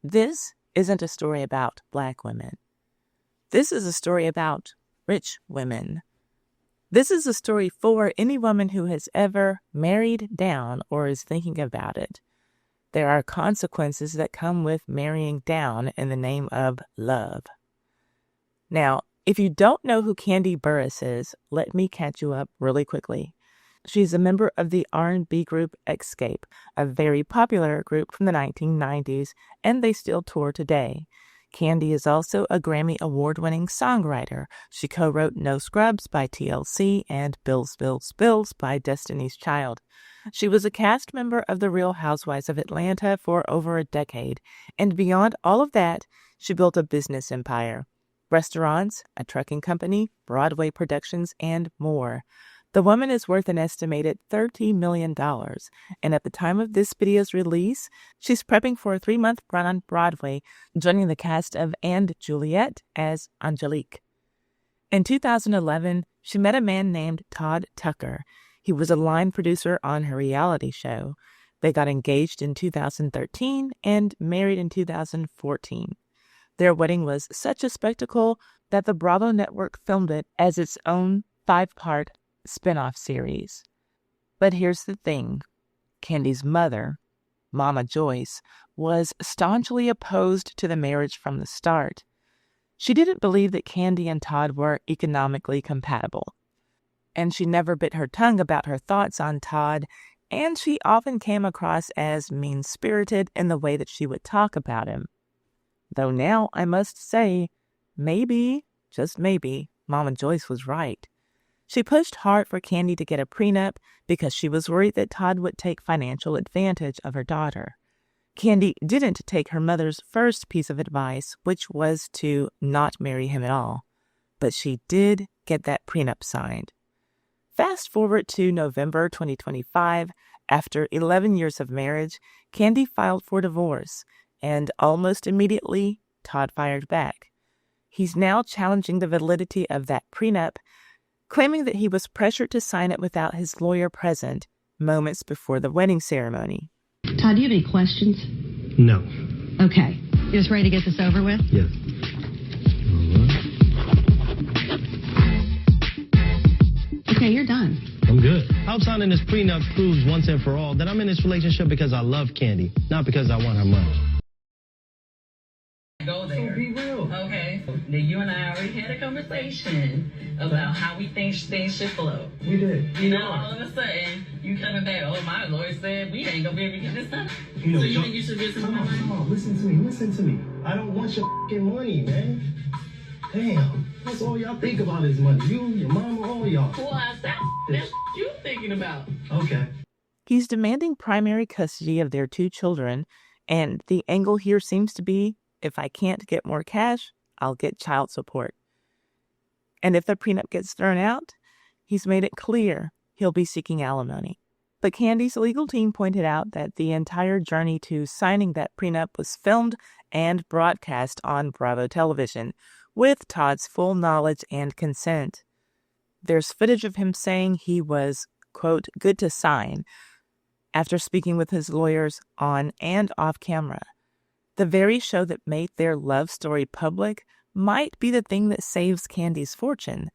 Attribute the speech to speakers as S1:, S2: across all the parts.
S1: This isn't a story about Black women. This is a story about rich women. This is a story for any woman who has ever married down or is thinking about it. There are consequences that come with marrying down in the name of love. Now, if you don't know who Kandi Burruss is, let me catch you up really quickly. She's a member of the R&B group Escape, a very popular group from the 1990s, and they still tour today. Kandi is also a Grammy Award-winning songwriter. She co-wrote No Scrubs by TLC and Bills, Bills, Bills by Destiny's Child. She was a cast member of the Real Housewives of Atlanta for over a decade, and beyond all of that, she built a business empire. Restaurants, a trucking company, Broadway productions, and more. The woman is worth an estimated $30 million, and at the time of this video's release, she's prepping for a 3-month run on Broadway, joining the cast of And Juliet as Angelique. In 2011, she met a man named Todd Tucker. He was a line producer on her reality show. They got engaged in 2013 and married in 2014. Their wedding was such a spectacle that the Bravo network filmed it as its own 5-part spin-off series. But here's the thing. Kandi's mother, Mama Joyce, was staunchly opposed to the marriage from the start. She didn't believe that Kandi and Todd were economically compatible. And she never bit her tongue about her thoughts on Todd, and she often came across as mean-spirited in the way that she would talk about him. Though now, I must say, maybe, just maybe, Mama Joyce was right. She pushed hard for Kandi to get a prenup because she was worried that Todd would take financial advantage of her daughter. Kandi didn't take her mother's first piece of advice, which was to not marry him at all. But she did get that prenup signed. Fast forward to November 2025, after 11 years of marriage, Kandi filed for divorce, and almost immediately, Todd fired back. He's now challenging the validity of that prenup, claiming that he was pressured to sign it without his lawyer present moments before the wedding ceremony.
S2: Todd, do you have any questions?
S3: No.
S2: Okay. You just ready to get this over with?
S3: Yes.
S2: Okay, you're done.
S3: I'm good. How signing this prenup proves once and for all that I'm in this relationship because I love Kandi, not because I want her money.
S4: Go there.
S3: So be real.
S4: Okay. Now you and I already had a conversation about how we think things should flow.
S3: We did.
S4: You know, all of a sudden, you coming back, oh, my lawyer said we ain't gonna be able to get this done.
S3: You know,
S4: so you think you should get some more money?
S3: Come on, listen to me. I don't want your fucking money, man. Damn, that's all y'all think about is money. You, your mama, all y'all.
S4: Well, that's you thinking about.
S3: Okay.
S1: He's demanding primary custody of their 2 children, and the angle here seems to be, if I can't get more cash, I'll get child support. And if the prenup gets thrown out, he's made it clear he'll be seeking alimony. But Kandi's legal team pointed out that the entire journey to signing that prenup was filmed and broadcast on Bravo television, with Todd's full knowledge and consent. There's footage of him saying he was, quote, good to sign, after speaking with his lawyers on and off camera. The very show that made their love story public might be the thing that saves Kandi's fortune.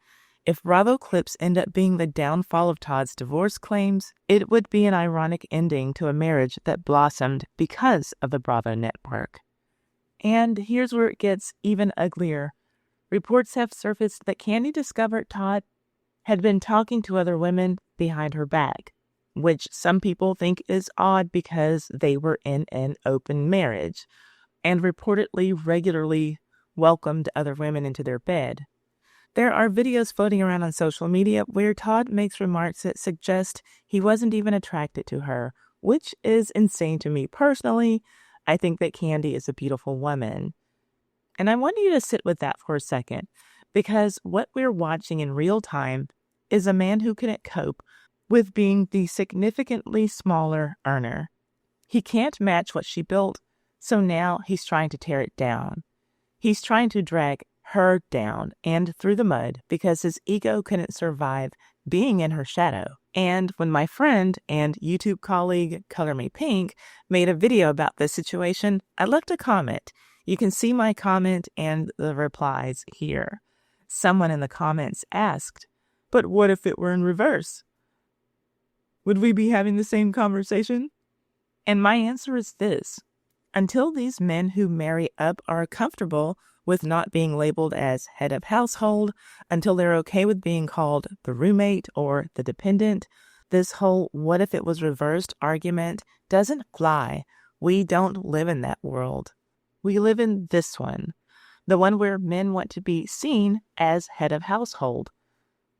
S1: If Bravo clips end up being the downfall of Todd's divorce claims, it would be an ironic ending to a marriage that blossomed because of the Bravo network. And here's where it gets even uglier. Reports have surfaced that Kandi discovered Todd had been talking to other women behind her back, which some people think is odd because they were in an open marriage and reportedly regularly welcomed other women into their bed. There are videos floating around on social media where Todd makes remarks that suggest he wasn't even attracted to her, which is insane to me personally. I think that Kandi is a beautiful woman. And I want you to sit with that for a second, because what we're watching in real time is a man who couldn't cope with being the significantly smaller earner. He can't match what she built, so now he's trying to tear it down. He's trying to drag her down and through the mud because his ego couldn't survive being in her shadow. And when my friend and YouTube colleague Color Me Pink made a video about this situation, I left a comment. You can see my comment and the replies here. Someone in the comments asked, "But what if it were in reverse? Would we be having the same conversation?" And my answer is this. Until these men who marry up are comfortable with not being labeled as head of household, until they're okay with being called the roommate or the dependent, this whole what if it was reversed argument doesn't fly. We don't live in that world. We live in this one, the one where men want to be seen as head of household.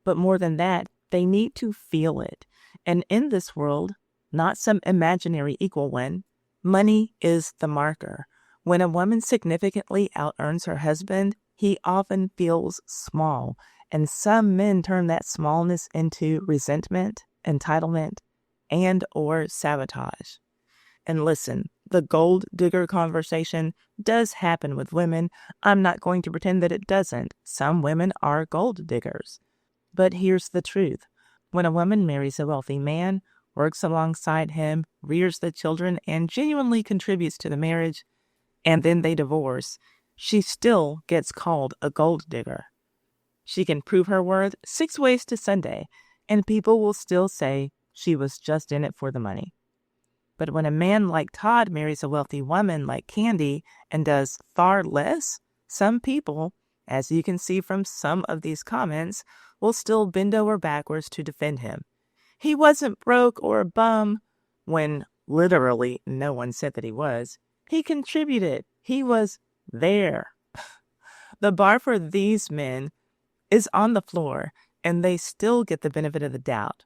S1: But more than that, they need to feel it. And in this world, not some imaginary equal one, money is the marker. When a woman significantly out-earns her husband, he often feels small, and some men turn that smallness into resentment, entitlement, and or sabotage. And listen, the gold digger conversation does happen with women. I'm not going to pretend that it doesn't. Some women are gold diggers. But here's the truth. When a woman marries a wealthy man, works alongside him, rears the children, and genuinely contributes to the marriage, and then they divorce, she still gets called a gold digger. She can prove her worth 6 ways to Sunday, and people will still say she was just in it for the money. But when a man like Todd marries a wealthy woman like Kandi and does far less, some people, as you can see from some of these comments, will still bend over backwards to defend him. He wasn't broke or a bum, when literally no one said that he was. He contributed. He was there. The bar for these men is on the floor, and they still get the benefit of the doubt.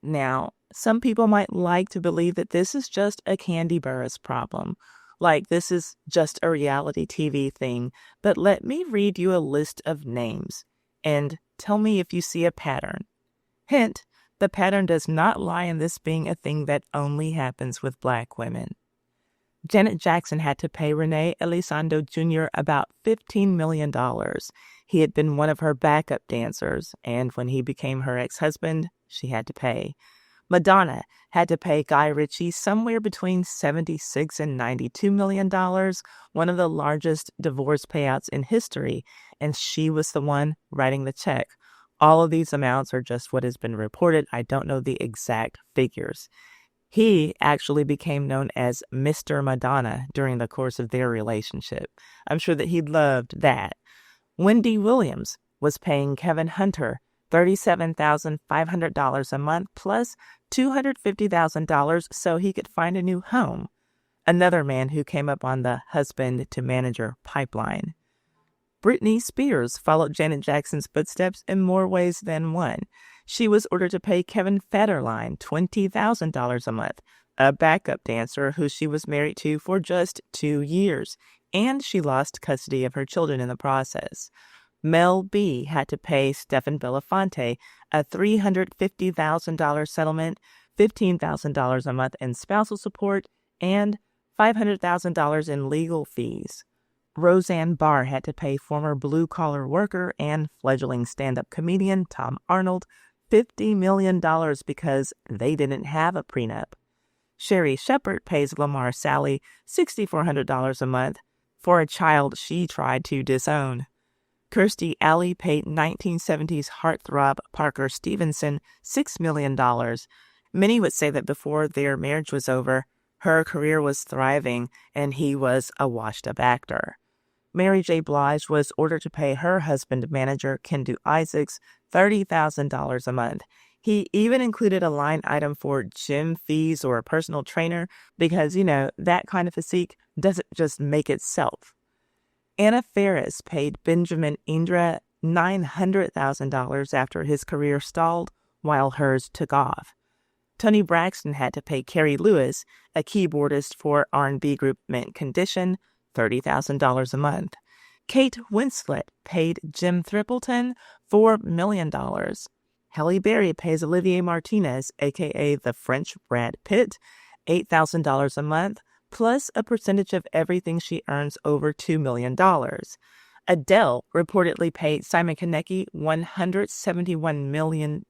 S1: Now, some people might like to believe that this is just a Kandi Burruss problem, like this is just a reality TV thing, but let me read you a list of names, and tell me if you see a pattern. Hint, the pattern does not lie in this being a thing that only happens with Black women. Janet Jackson had to pay Renee Elizondo Jr. about $15 million. He had been one of her backup dancers, and when he became her ex-husband, she had to pay. Madonna had to pay Guy Ritchie somewhere between $76 and $92 million, one of the largest divorce payouts in history, and she was the one writing the check. All of these amounts are just what has been reported. I don't know the exact figures. He actually became known as Mr. Madonna during the course of their relationship. I'm sure that he loved that. Wendy Williams was paying Kevin Hunter $37,500 a month plus $250,000 so he could find a new home. Another man who came up on the husband-to-manager pipeline. Britney Spears followed Janet Jackson's footsteps in more ways than one. She was ordered to pay Kevin Federline $20,000 a month, a backup dancer who she was married to for just 2 years, and she lost custody of her children in the process. Mel B had to pay Stephen Belafonte a $350,000 settlement, $15,000 a month in spousal support, and $500,000 in legal fees. Roseanne Barr had to pay former blue-collar worker and fledgling stand-up comedian Tom Arnold $50 million because they didn't have a prenup. Sherry Shepard pays Lamar Sally $6,400 a month for a child she tried to disown. Kirstie Alley paid 1970s heartthrob Parker Stevenson $6 million. Many would say that before their marriage was over, her career was thriving and he was a washed-up actor. Mary J. Blige was ordered to pay her husband manager, Kendu Isaacs, $30,000 a month. He even included a line item for gym fees or a personal trainer because, that kind of physique doesn't just make itself. Anna Faris paid Benjamin Indra $900,000 after his career stalled while hers took off. Toni Braxton had to pay Carrie Lewis, a keyboardist for R&B group Mint Condition, $30,000 a month. Kate Winslet paid Jim Thrippleton $4 million. Halle Berry pays Olivier Martinez, a.k.a. the French Brad Pitt, $8,000 a month, plus a percentage of everything she earns over $2 million. Adele reportedly paid Simon Konecki $171 million.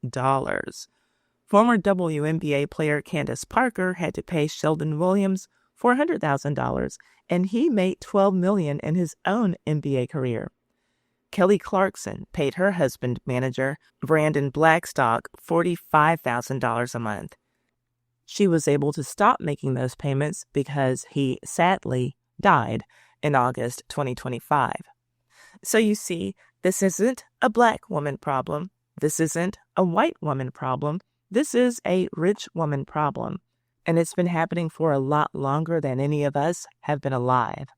S1: Former WNBA player Candace Parker had to pay Sheldon Williams $400,000, and he made $12 million in his own NBA career. Kelly Clarkson paid her husband manager, Brandon Blackstock, $45,000 a month. She was able to stop making those payments because he sadly died in August 2025. So you see, this isn't a black woman problem. This isn't a white woman problem. This is a rich woman problem. And it's been happening for a lot longer than any of us have been alive.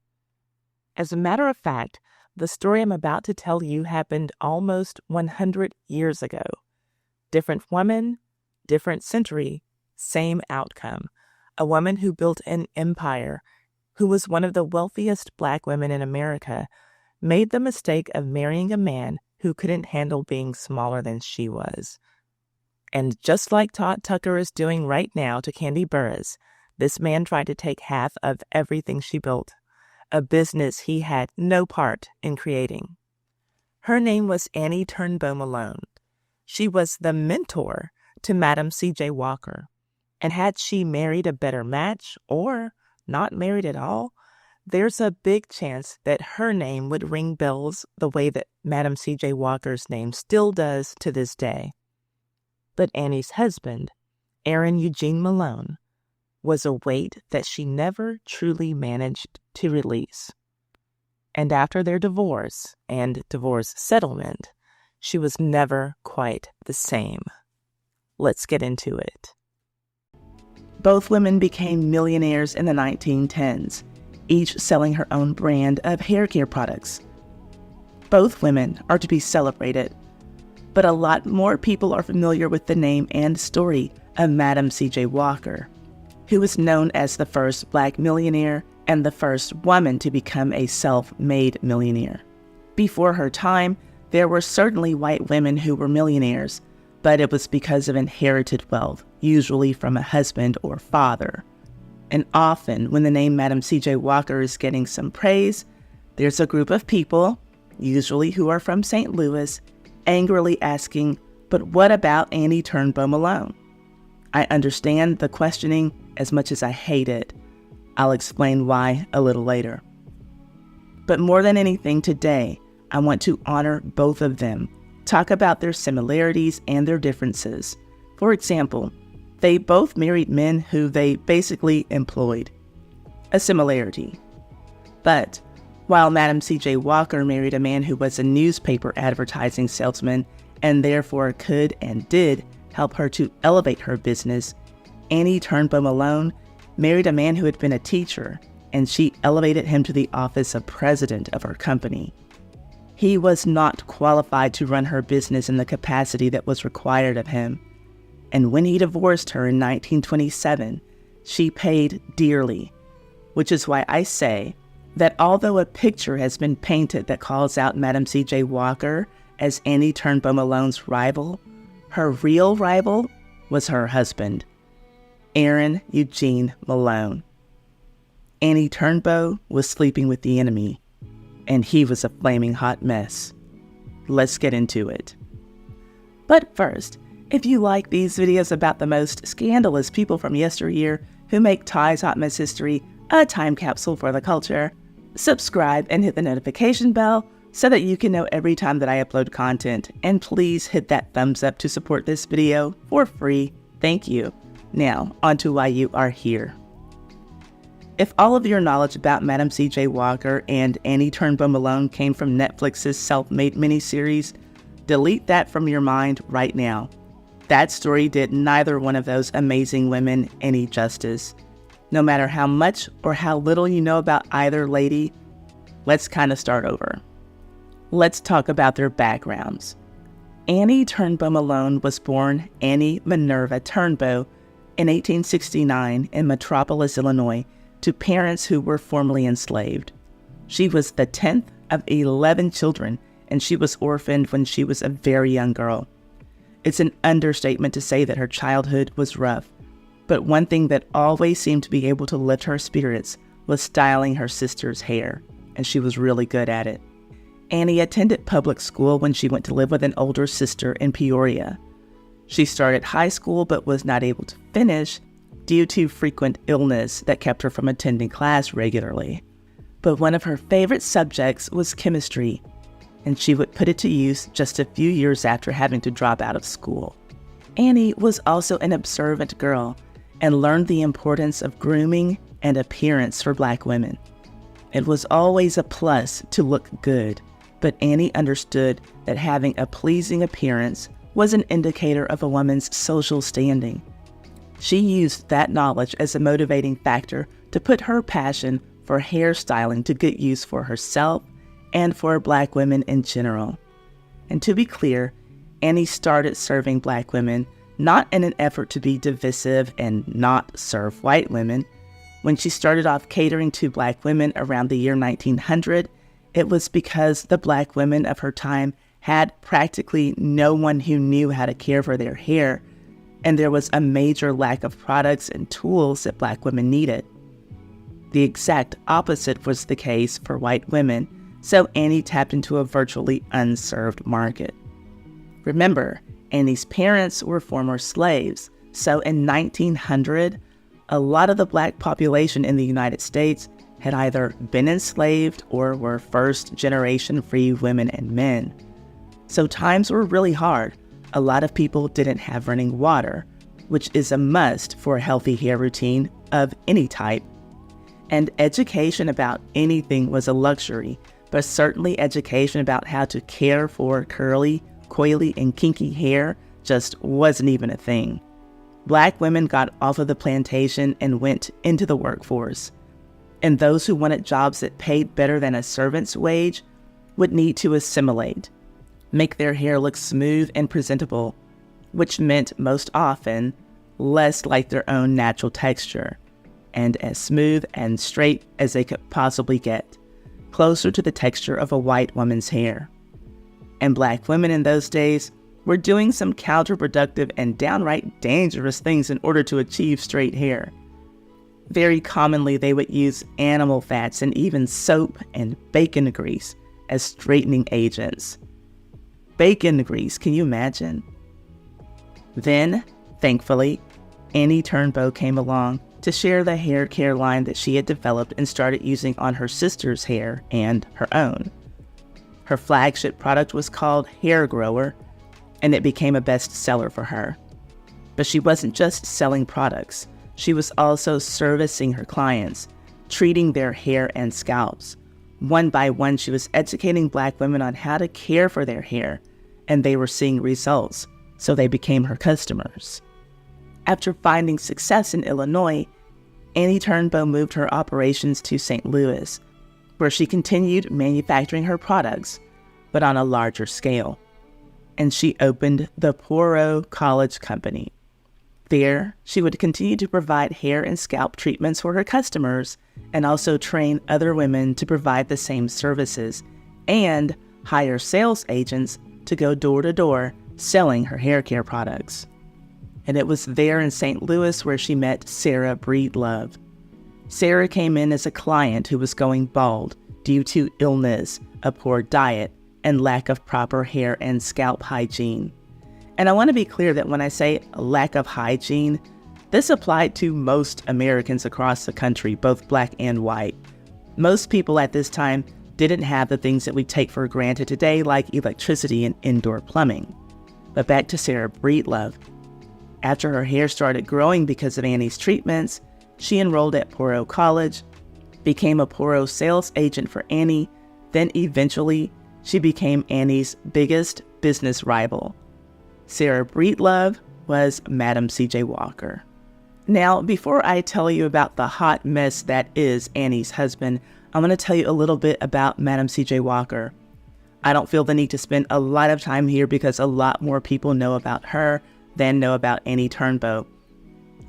S1: As a matter of fact, the story I'm about to tell you happened almost 100 years ago. Different woman, different century, same outcome. A woman who built an empire, who was one of the wealthiest black women in America, made the mistake of marrying a man who couldn't handle being smaller than she was. And just like Todd Tucker is doing right now to Kandi Burruss, this man tried to take half of everything she built, a business he had no part in creating. Her name was Annie Turnbo Malone. She was the mentor to Madam C.J. Walker. And had she married a better match, or not married at all, there's a big chance that her name would ring bells the way that Madam C.J. Walker's name still does to this day. But Annie's husband, Aaron Eugene Malone, was a weight that she never truly managed to release. And after their divorce and divorce settlement, she was never quite the same. Let's get into it. Both women became millionaires in the 1910s, each selling her own brand of hair care products. Both women are to be celebrated, but a lot more people are familiar with the name and story of Madam C.J. Walker, who was known as the first black millionaire and the first woman to become a self-made millionaire. Before her time, there were certainly white women who were millionaires, but it was because of inherited wealth, usually from a husband or father. And often, when the name Madam C.J. Walker is getting some praise, there's a group of people, usually who are from St. Louis, angrily asking, but what about Annie Turnbo Malone? I understand the questioning as much as I hate it. I'll explain why a little later. But more than anything today, I want to honor both of them, talk about their similarities and their differences. For example, they both married men who they basically employed. A similarity. But while Madam C.J. Walker married a man who was a newspaper advertising salesman and therefore could and did help her to elevate her business, Annie Turnbo Malone married a man who had been a teacher, and she elevated him to the office of president of her company. He was not qualified to run her business in the capacity that was required of him. And when he divorced her in 1927, she paid dearly, which is why I say that although a picture has been painted that calls out Madam C.J. Walker as Annie Turnbo Malone's rival, her real rival was her husband, Aaron Eugene Malone. Annie Turnbo was sleeping with the enemy, and he was a flaming hot mess. Let's get into it. But first, if you like these videos about the most scandalous people from yesteryear who make Ty's Hot Mess History a time capsule for the culture, subscribe and hit the notification bell so that you can know every time that I upload content. And please hit that thumbs up to support this video for free. Thank you. Now, on to why you are here. If all of your knowledge about Madam C.J. Walker and Annie Turnbo Malone came from Netflix's self-made miniseries, delete that from your mind right now. That story did neither one of those amazing women any justice. No matter how much or how little you know about either lady, let's kind of start over. Let's talk about their backgrounds. Annie Turnbo Malone was born Annie Minerva Turnbo in 1869 in Metropolis, Illinois, to parents who were formerly enslaved. She was the 10th of 11 children, and she was orphaned when she was a very young girl. It's an understatement to say that her childhood was rough, but one thing that always seemed to be able to lift her spirits was styling her sister's hair, and she was really good at it. Annie attended public school when she went to live with an older sister in Peoria. She started high school but was not able to finish due to frequent illness that kept her from attending class regularly. But one of her favorite subjects was chemistry, and she would put it to use just a few years after having to drop out of school. Annie was also an observant girl and learned the importance of grooming and appearance for Black women. It was always a plus to look good, but Annie understood that having a pleasing appearance was an indicator of a woman's social standing. She used that knowledge as a motivating factor to put her passion for hairstyling to good use for herself and for Black women in general. And to be clear, Annie started serving Black women not in an effort to be divisive and not serve white women. When she started off catering to Black women around the year 1900, it was because the Black women of her time had practically no one who knew how to care for their hair, and there was a major lack of products and tools that Black women needed. The exact opposite was the case for white women, so Annie tapped into a virtually unserved market. Remember, Annie's parents were former slaves, so in 1900, a lot of the Black population in the United States had either been enslaved or were first-generation free women and men. So times were really hard. A lot of people didn't have running water, which is a must for a healthy hair routine of any type. And education about anything was a luxury, but certainly education about how to care for curly, coily, and kinky hair just wasn't even a thing. Black women got off of the plantation and went into the workforce. And those who wanted jobs that paid better than a servant's wage would need to assimilate, make their hair look smooth and presentable, which meant most often less like their own natural texture, and as smooth and straight as they could possibly get, closer to the texture of a white woman's hair. And Black women in those days were doing some counterproductive and downright dangerous things in order to achieve straight hair. Very commonly, they would use animal fats and even soap and bacon grease as straightening agents. Bacon grease, can you imagine? Then, thankfully, Annie Turnbo came along to share the hair care line that she had developed and started using on her sister's hair and her own. Her flagship product was called Hair Grower, and it became a bestseller for her. But she wasn't just selling products. She was also servicing her clients, treating their hair and scalps. One by one, she was educating Black women on how to care for their hair, and they were seeing results, so they became her customers. After finding success in Illinois, Annie Turnbo moved her operations to St. Louis, where she continued manufacturing her products, but on a larger scale. And she opened the Poirot College Company. There, she would continue to provide hair and scalp treatments for her customers and also train other women to provide the same services and hire sales agents to go door to door selling her hair care products. And it was there in St. Louis where she met Sarah Breedlove. Sarah came in as a client who was going bald due to illness, a poor diet, and lack of proper hair and scalp hygiene. And I want to be clear that when I say lack of hygiene, this applied to most Americans across the country, both Black and white. Most people at this time didn't have the things that we take for granted today, like electricity and indoor plumbing. But back to Sarah Breedlove. After her hair started growing because of Annie's treatments, she enrolled at Poirot College, became a Poirot sales agent for Annie, then eventually she became Annie's biggest business rival. Sarah Breedlove was Madam C.J. Walker. Now, before I tell you about the hot mess that is Annie's husband, I'm going to tell you a little bit about Madam C.J. Walker. I don't feel the need to spend a lot of time here because a lot more people know about her than know about Annie Turnbo.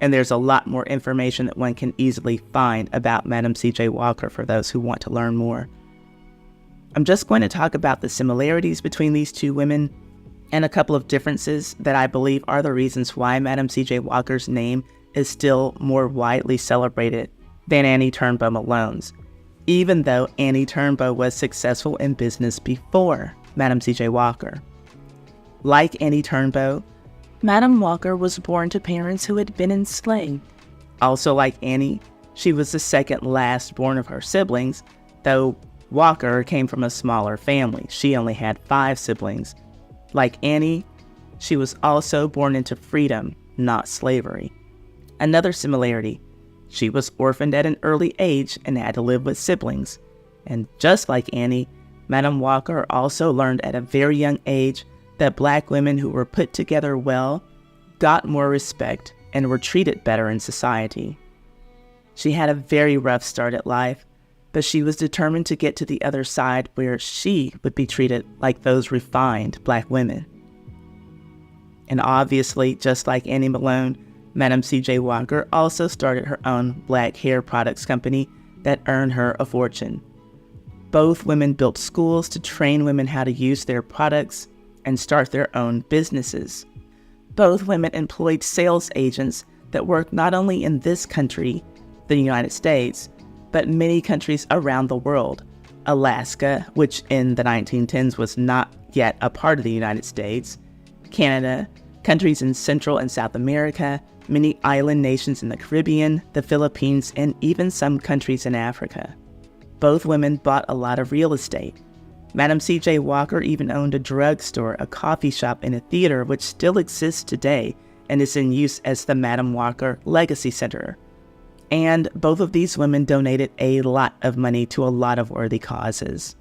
S1: And there's a lot more information that one can easily find about Madam C.J. Walker for those who want to learn more. I'm just going to talk about the similarities between these two women and a couple of differences that I believe are the reasons why Madam C.J. Walker's name is still more widely celebrated than Annie Turnbo Malone's, even though Annie Turnbo was successful in business before Madam C.J. Walker. Like Annie Turnbo, Madam Walker was born to parents who had been enslaved. Also like Annie, she was the second last born of her siblings, though Walker came from a smaller family. She only had 5 siblings. Like Annie, she was also born into freedom, not slavery. Another similarity, she was orphaned at an early age and had to live with siblings. And just like Annie, Madam Walker also learned at a very young age that Black women who were put together well got more respect and were treated better in society. She had a very rough start at life, but she was determined to get to the other side where she would be treated like those refined Black women. And obviously, just like Annie Malone, Madam C.J. Walker also started her own Black hair products company that earned her a fortune. Both women built schools to train women how to use their products and start their own businesses. Both women employed sales agents that worked not only in this country, the United States, but many countries around the world. Alaska, which in the 1910s was not yet a part of the United States, Canada, countries in Central and South America, many island nations in the Caribbean, the Philippines, and even some countries in Africa. Both women bought a lot of real estate. Madam C.J. Walker even owned a drugstore, a coffee shop, and a theater which still exists today and is in use as the Madam Walker Legacy Center. And both of these women donated a lot of money to a lot of worthy causes.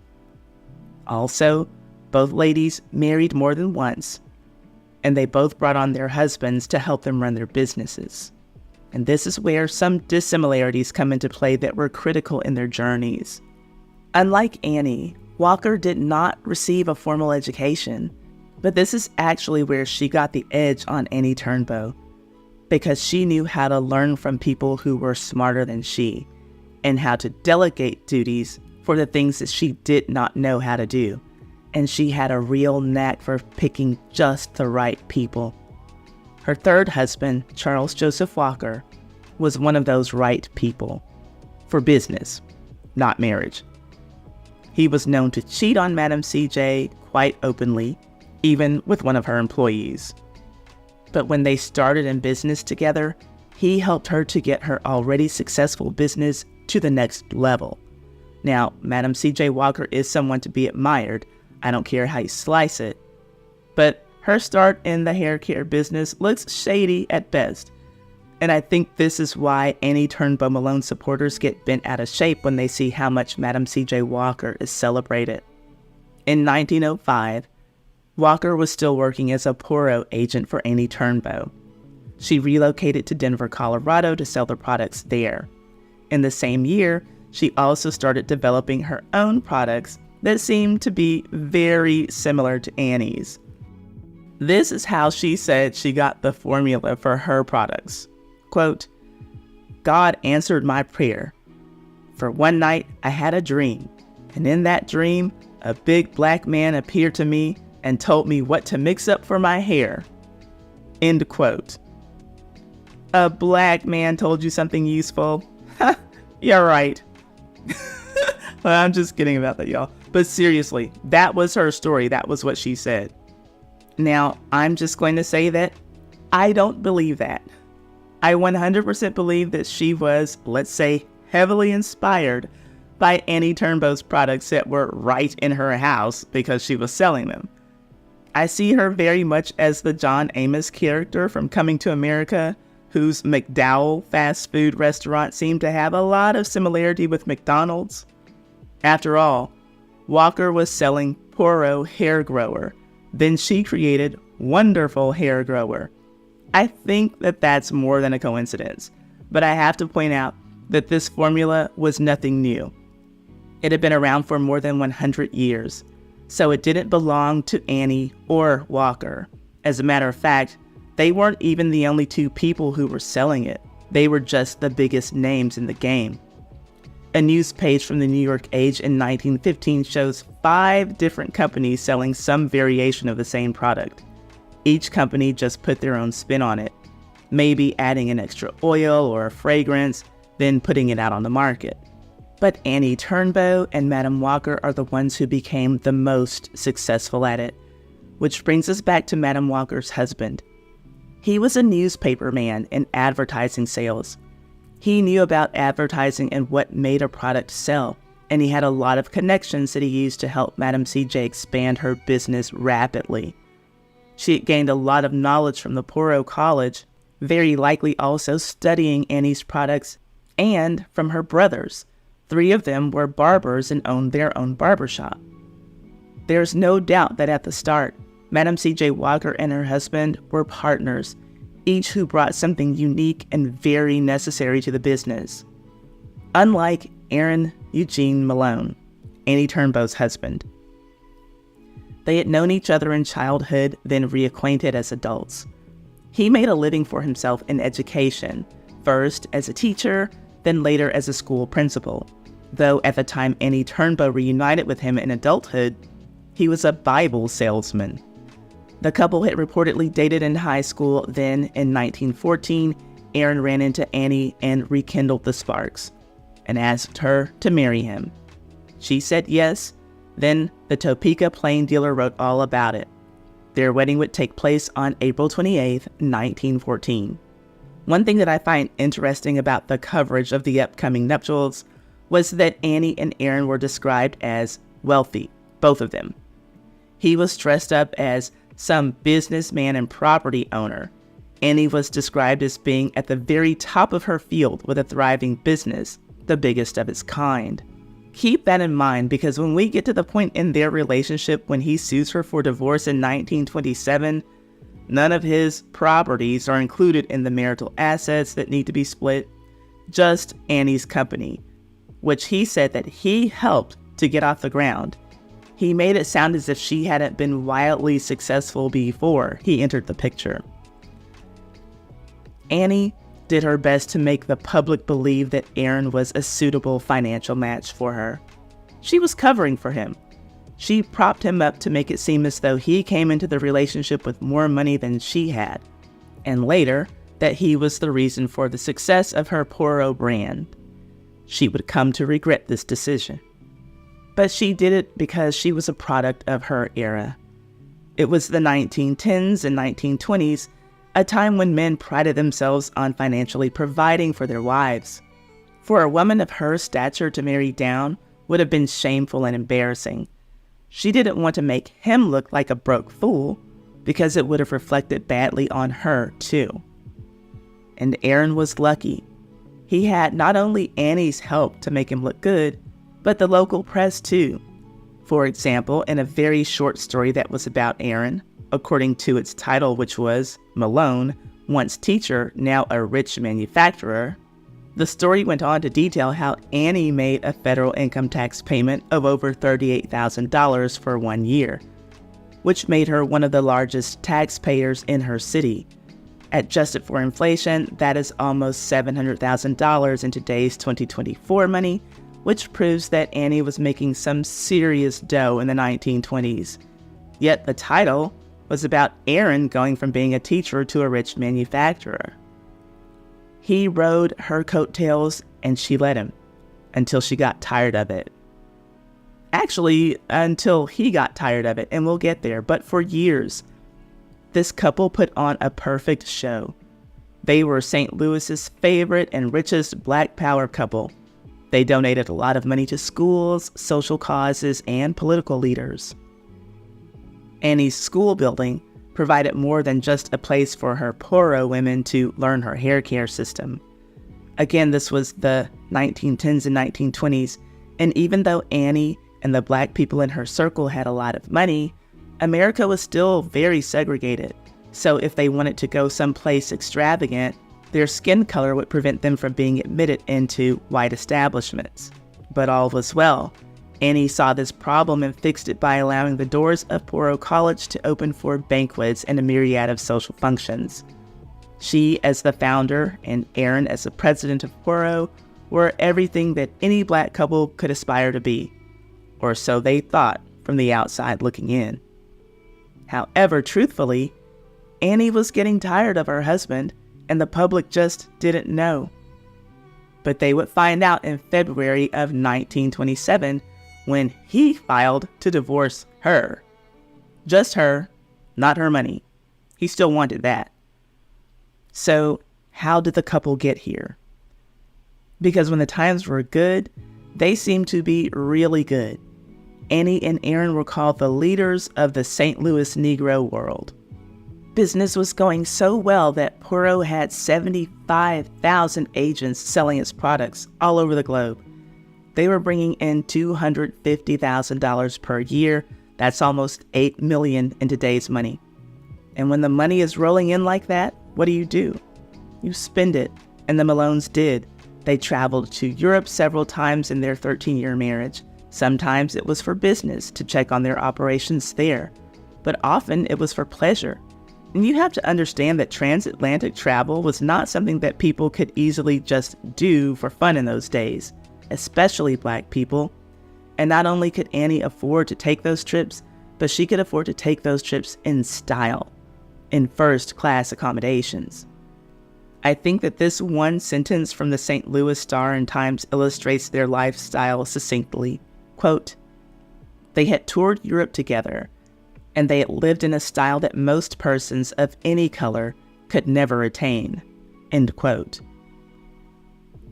S1: Also, both ladies married more than once, and they both brought on their husbands to help them run their businesses. And this is where some dissimilarities come into play that were critical in their journeys. Unlike Annie, Walker did not receive a formal education, but this is actually where she got the edge on Annie Turnbo, because she knew how to learn from people who were smarter than she, and how to delegate duties for the things that she did not know how to do. And she had a real knack for picking just the right people. Her third husband, Charles Joseph Walker, was one of those right people. For business, not marriage. He was known to cheat on Madam CJ quite openly, even with one of her employees. But when they started in business together, he helped her to get her already successful business to the next level. Now, Madam C.J. Walker is someone to be admired. I don't care how you slice it. But her start in the hair care business looks shady at best. And I think this is why Annie Turnbo Malone supporters get bent out of shape when they see how much Madam C.J. Walker is celebrated. In 1905, Walker was still working as a Poro agent for Annie Turnbo. She relocated to Denver, Colorado to sell their products there. In the same year, she also started developing her own products that seemed to be very similar to Annie's. This is how she said she got the formula for her products. Quote, "God answered my prayer. For one night I had a dream, and in that dream, a big black man appeared to me and told me what to mix up for my hair." End quote. A black man told you something useful? You're right. Well, I'm just kidding about that, y'all. But seriously, that was her story. That was what she said. Now, I'm just going to say that I don't believe that. I 100% believe that she was, let's say, heavily inspired by Annie Turnbo's products that were right in her house because she was selling them. I see her very much as the John Amos character from Coming to America, whose McDowell fast food restaurant seemed to have a lot of similarity with McDonald's. After all, Walker was selling Poro Hair Grower. Then she created Wonderful Hair Grower. I think that that's more than a coincidence, but I have to point out that this formula was nothing new. It had been around for more than 100 years, so it didn't belong to Annie or Walker. As a matter of fact, they weren't even the only two people who were selling it. They were just the biggest names in the game. A news page from the New York Age in 1915 shows 5 different companies selling some variation of the same product. Each company just put their own spin on it, maybe adding an extra oil or a fragrance, then putting it out on the market. But Annie Turnbo and Madam Walker are the ones who became the most successful at it, which brings us back to Madam Walker's husband.
S5: He was a newspaper man in advertising sales. He knew about advertising and what made a product sell, and he had a lot of connections that he used to help Madam CJ expand her business rapidly. She had gained a lot of knowledge from the Poirot College, very likely also studying Annie's products, and from her brothers. 3 of them were barbers and owned their own barbershop. There's no doubt that at the start, Madam C.J. Walker and her husband were partners, each who brought something unique and very necessary to the business. Unlike Aaron Eugene Malone, Annie Turnbo's husband. They had known each other in childhood, then reacquainted as adults. He made a living for himself in education, first as a teacher, then later as a school principal. Though at the time Annie Turnbo reunited with him in adulthood, he was a Bible salesman. The couple had reportedly dated in high school, then in 1914, Aaron ran into Annie and rekindled the sparks, and asked her to marry him. She said yes, then the Topeka Plain Dealer wrote all about it. Their wedding would take place on April 28, 1914. One thing that I find interesting about the coverage of the upcoming nuptials was that Annie and Aaron were described as wealthy, both of them. He was dressed up as some businessman and property owner. Annie was described as being at the very top of her field with a thriving business, the biggest of its kind. Keep that in mind, because when we get to the point in their relationship when he sues her for divorce in 1927, none of his properties are included in the marital assets that need to be split, just Annie's company, which he said that he helped to get off the ground. He made it sound as if she hadn't been wildly successful before he entered the picture. Annie did her best to make the public believe that Aaron was a suitable financial match for her. She was covering for him. She propped him up to make it seem as though he came into the relationship with more money than she had, and later, that he was the reason for the success of her Poirot brand. She would come to regret this decision. But she did it because she was a product of her era. It was the 1910s and 1920s, a time when men prided themselves on financially providing for their wives. For a woman of her stature to marry down would have been shameful and embarrassing. She didn't want to make him look like a broke fool, because it would have reflected badly on her too. And Aaron was lucky. He had not only Annie's help to make him look good, but the local press too. For example, in a very short story that was about Aaron, according to its title, which was Malone, once teacher, now a rich manufacturer, the story went on to detail how Annie made a federal income tax payment of over $38,000 for 1 year, which made her one of the largest taxpayers in her city. Adjusted for inflation, that is almost $700,000 in today's 2024 money, which proves that Annie was making some serious dough in the 1920s. Yet the title was about Aaron going from being a teacher to a rich manufacturer. He rode her coattails and she let him, until she got tired of it. Actually, until he got tired of it, and we'll get there, but for years, this couple put on a perfect show. They were St. Louis's favorite and richest Black power couple. They donated a lot of money to schools, social causes, and political leaders. Annie's school building provided more than just a place for her Poirot women to learn her hair care system. Again, this was the 1910s and 1920s, and even though Annie and the Black people in her circle had a lot of money, America was still very segregated. So if they wanted to go someplace extravagant, their skin color would prevent them from being admitted into white establishments. But all was well. Annie saw this problem and fixed it by allowing the doors of Poirot College to open for banquets and a myriad of social functions. She, as the founder, and Aaron, as the president of Poirot, were everything that any Black couple could aspire to be. Or so they thought from the outside looking in. However, truthfully, Annie was getting tired of her husband, and the public just didn't know. But they would find out in February of 1927 when he filed to divorce her. Just her, not her money. He still wanted that. So how did the couple get here? Because when the times were good, they seemed to be really good. Annie and Aaron were called the leaders of the St. Louis Negro world. Business was going so well that Burruss had 75,000 agents selling its products all over the globe. They were bringing in $250,000 per year. That's almost $8 million in today's money. And when the money is rolling in like that, what do? You spend it, and the Malones did. They traveled to Europe several times in their 13-year marriage. Sometimes it was for business, to check on their operations there, but often it was for pleasure. And you have to understand that transatlantic travel was not something that people could easily just do for fun in those days, especially Black people. And not only could Annie afford to take those trips, but she could afford to take those trips in style, in first-class accommodations. I think that this one sentence from the St. Louis Star and Times illustrates their lifestyle succinctly. Quote, "They had toured Europe together, and they had lived in a style that most persons of any color could never attain." End quote.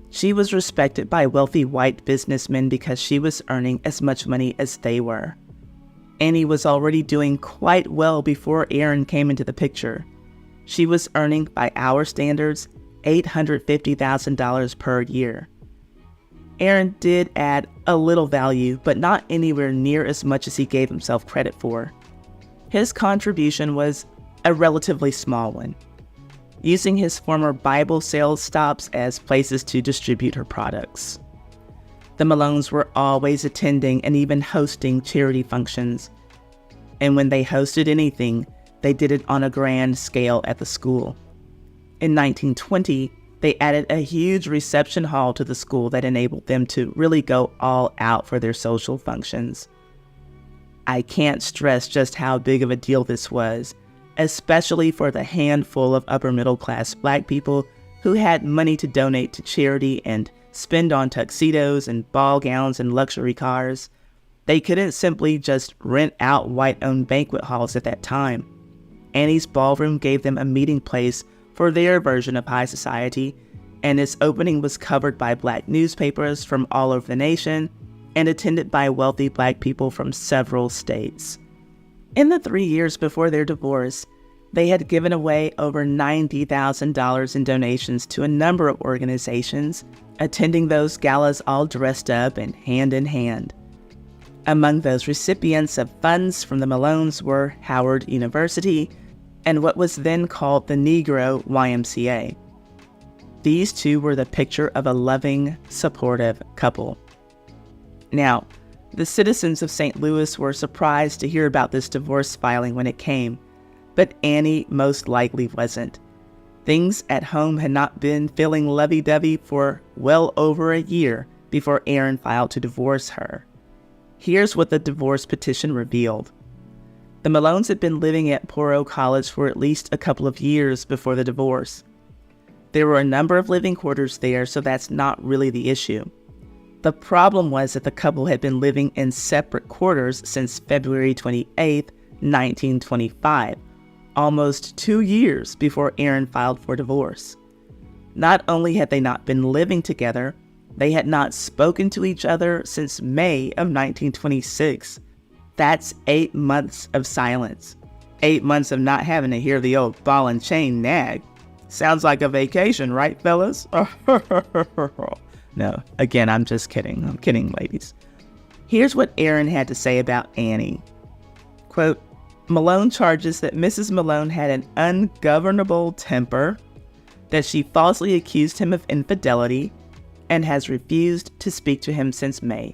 S5: She was respected by wealthy white businessmen because she was earning as much money as they were. Annie was already doing quite well before Aaron came into the picture. She was earning, by our standards, $850,000 per year. Aaron did add a little value, but not anywhere near as much as he gave himself credit for. His contribution was a relatively small one, using his former Bible sales stops as places to distribute her products. The Malones were always attending and even hosting charity functions. And when they hosted anything, they did it on a grand scale at the school. In 1920, they added a huge reception hall to the school that enabled them to really go all out for their social functions. I can't stress just how big of a deal this was, especially for the handful of upper-middle-class Black people who had money to donate to charity and spend on tuxedos and ball gowns and luxury cars. They couldn't simply just rent out white-owned banquet halls at that time. Annie's ballroom gave them a meeting place for their version of high society, and its opening was covered by Black newspapers from all over the nation and attended by wealthy Black people from several states. In the 3 years before their divorce, they had given away over $90,000 in donations to a number of organizations, attending those galas all dressed up and hand in hand. Among those recipients of funds from the Malones were Howard University and what was then called the Negro YMCA. These two were the picture of a loving, supportive couple. Now, the citizens of St. Louis were surprised to hear about this divorce filing when it came, but Annie most likely wasn't. Things at home had not been feeling lovey-dovey for well over a year before Aaron filed to divorce her. Here's what the divorce petition revealed. The Malones had been living at Burruss College for at least a couple of years before the divorce. There were a number of living quarters there, so that's not really the issue. The problem was that the couple had been living in separate quarters since February 28, 1925, almost 2 years before Aaron filed for divorce. Not only had they not been living together, they had not spoken to each other since May of 1926. That's 8 months of silence. 8 months of not having to hear the old ball and chain nag. Sounds like a vacation, right, fellas? No, again, I'm just kidding. I'm kidding, ladies. Here's what Aaron had to say about Annie. Quote, Malone charges that Mrs. Malone had an ungovernable temper, that she falsely accused him of infidelity, and has refused to speak to him since May.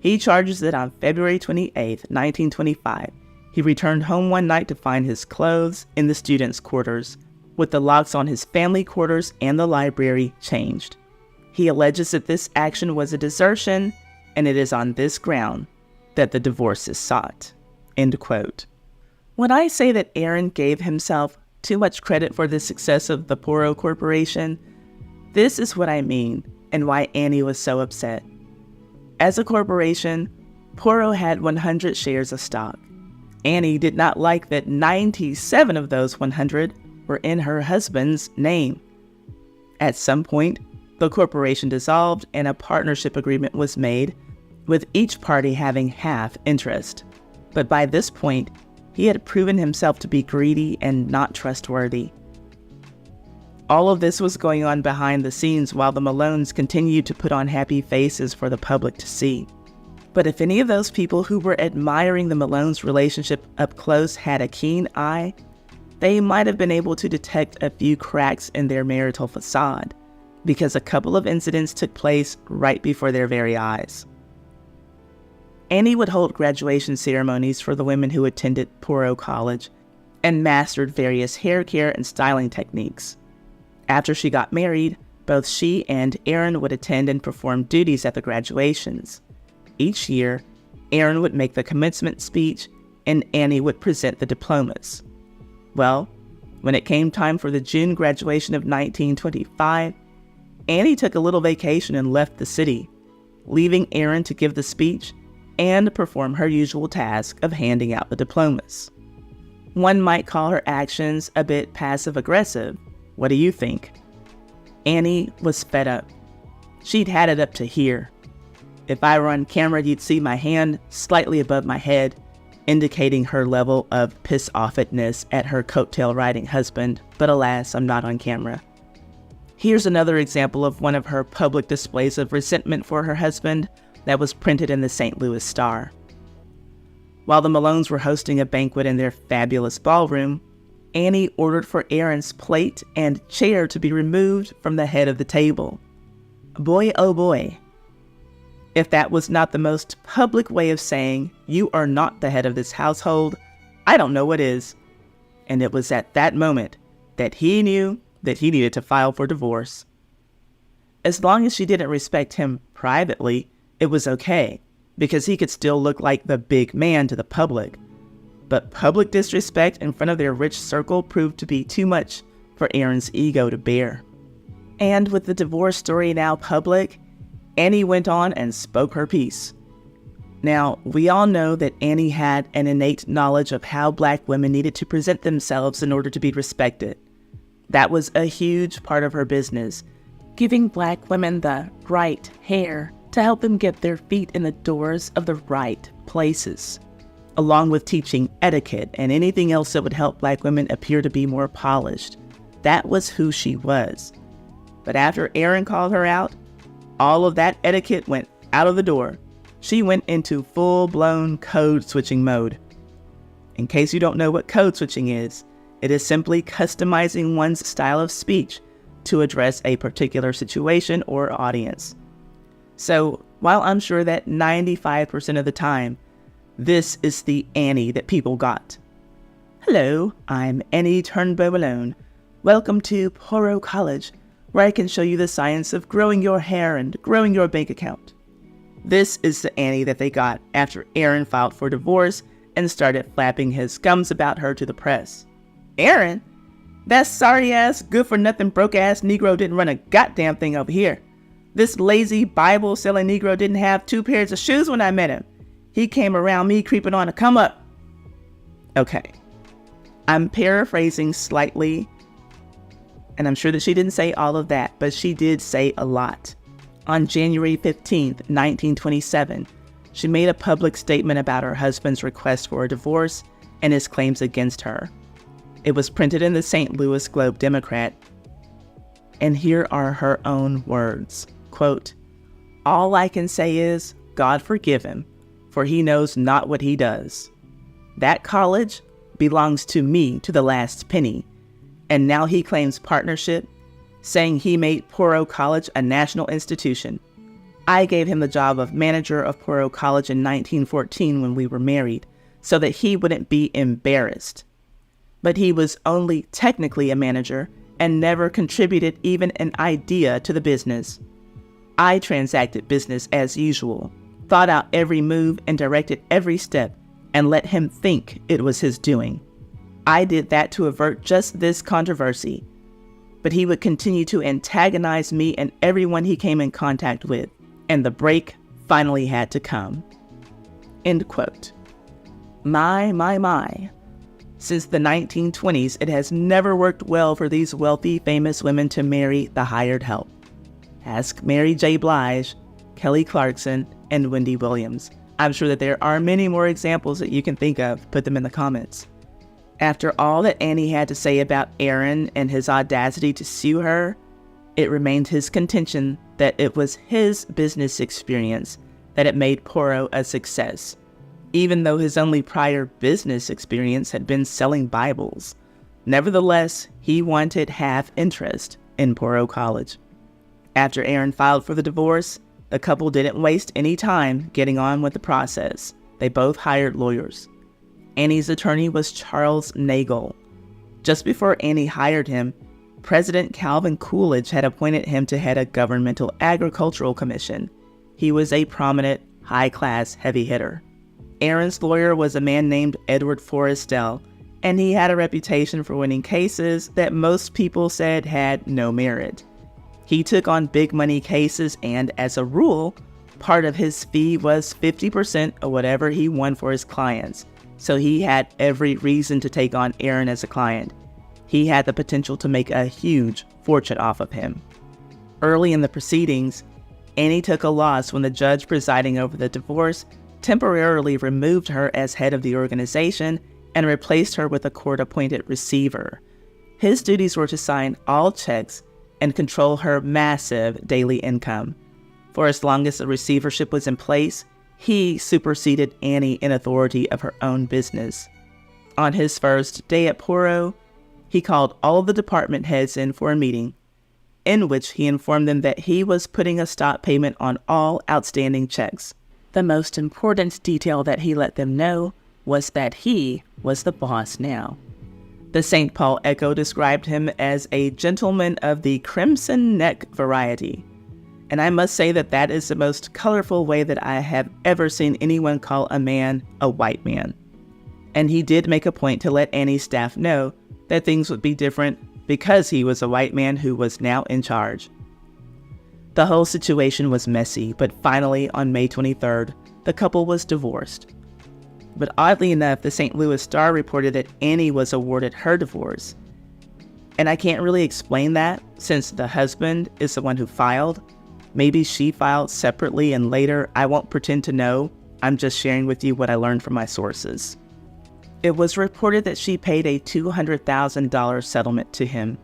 S5: He charges that on February 28, 1925, he returned home one night to find his clothes in the students' quarters, with the locks on his family quarters and the library changed. He alleges that this action was a desertion, and it is on this ground that the divorce is sought. End quote. When I say that Aaron gave himself too much credit for the success of the Burruss Corporation, this is what I mean and why Annie was so upset. As a corporation, Burruss had 100 shares of stock. Annie did not like that 97 of those 100 were were in her husband's name. At some point, the corporation dissolved and a partnership agreement was made, with each party having half interest. But by this point, he had proven himself to be greedy and not trustworthy. All of this was going on behind the scenes while the Malones continued to put on happy faces for the public to see. But if any of those people who were admiring the Malones' relationship up close had a keen eye, they might have been able to detect a few cracks in their marital facade, because a couple of incidents took place right before their very eyes. Annie would hold graduation ceremonies for the women who attended Poro College and mastered various hair care and styling techniques. After she got married, both she and Aaron would attend and perform duties at the graduations. Each year, Aaron would make the commencement speech and Annie would present the diplomas. Well, when it came time for the June graduation of 1925, Annie took a little vacation and left the city, leaving Aaron to give the speech and perform her usual task of handing out the diplomas. One might call her actions a bit passive-aggressive. What do you think? Annie was fed up. She'd had it up to here. If I were on camera, you'd see my hand slightly above my head, indicating her level of piss-offedness at her coattail-riding husband, but alas, I'm not on camera. Here's another example of one of her public displays of resentment for her husband that was printed in the St. Louis Star. While the Malones were hosting a banquet in their fabulous ballroom, Annie ordered for Aaron's plate and chair to be removed from the head of the table. Boy, oh boy. If that was not the most public way of saying, you are not the head of this household, I don't know what is. And it was at that moment that he knew that he needed to file for divorce. As long as she didn't respect him privately, it was okay, because he could still look like the big man to the public. But public disrespect in front of their rich circle proved to be too much for Aaron's ego to bear. And with the divorce story now public, Annie went on and spoke her piece. Now, we all know that Annie had an innate knowledge of how Black women needed to present themselves in order to be respected. That was a huge part of her business, giving Black women the right hair to help them get their feet in the doors of the right places, along with teaching etiquette and anything else that would help Black women appear to be more polished. That was who she was. But after Aaron called her out, all of that etiquette went out of the door. She went into full-blown code-switching mode. In case you don't know what code-switching is, it is simply customizing one's style of speech to address a particular situation or audience. So, while I'm sure that 95% of the time, this is the Annie that people got. Hello, I'm Annie Turnbo Malone. Welcome to Poro College, where I can show you the science of growing your hair and growing your bank account. This is the Annie that they got after Aaron filed for divorce and started flapping his gums about her to the press. Aaron? That sorry-ass, good-for-nothing, broke-ass Negro didn't run a goddamn thing over here. This lazy, Bible-selling Negro didn't have 2 pairs of shoes when I met him. He came around me creeping on a come-up. Okay. I'm paraphrasing slightly, and I'm sure that she didn't say all of that, but she did say a lot. On January 15th, 1927, she made a public statement about her husband's request for a divorce and his claims against her. It was printed in the St. Louis Globe-Democrat, and here are her own words. Quote, "All I can say is, God forgive him, for he knows not what he does. That college belongs to me to the last penny, and now he claims partnership, saying he made Poro College a national institution. I gave him the job of manager of Poro College in 1914 when we were married, so that he wouldn't be embarrassed. But he was only technically a manager and never contributed even an idea to the business. I transacted business as usual, thought out every move and directed every step, and let him think it was his doing. I did that to avert just this controversy. But he would continue to antagonize me and everyone he came in contact with, and the break finally had to come." End quote. My. Since the 1920s, it has never worked well for these wealthy, famous women to marry the hired help. Ask Mary J. Blige, Kelly Clarkson, and Wendy Williams. I'm sure that there are many more examples that you can think of. Put them in the comments. After all that Annie had to say about Aaron and his audacity to sue her, it remained his contention that it was his business experience that had made Poirot a success, even though his only prior business experience had been selling Bibles. Nevertheless, he wanted half interest in Poirot College. After Aaron filed for the divorce, the couple didn't waste any time getting on with the process. They both hired lawyers. Annie's attorney was Charles Nagel. Just before Annie hired him, President Calvin Coolidge had appointed him to head a governmental agricultural commission. He was a prominent, high-class heavy hitter. Aaron's lawyer was a man named Edward Forrestal, and he had a reputation for winning cases that most people said had no merit. He took on big money cases, and as a rule, part of his fee was 50% of whatever he won for his clients. So he had every reason to take on Aaron as a client. He had the potential to make a huge fortune off of him. Early in the proceedings, Annie took a loss when the judge presiding over the divorce temporarily removed her as head of the organization and replaced her with a court-appointed receiver. His duties were to sign all checks and control her massive daily income. For as long as the receivership was in place, he superseded Annie in authority of her own business. On his first day at Poirot, he called all the department heads in for a meeting, in which he informed them that he was putting a stop payment on all outstanding checks. The most important detail that he let them know was that he was the boss now. The St. Paul Echo described him as a gentleman of the crimson neck variety. And I must say that that is the most colorful way that I have ever seen anyone call a man a white man. And he did make a point to let Annie's staff know that things would be different because he was a white man who was now in charge. The whole situation was messy, but finally on May 23rd, the couple was divorced. But oddly enough, the St. Louis Star reported that Annie was awarded her divorce. And I can't really explain that since the husband is the one who filed. Maybe she filed separately and later. I won't pretend to know. I'm just sharing with you what I learned from my sources. It was reported that she paid a $200,000 settlement to him.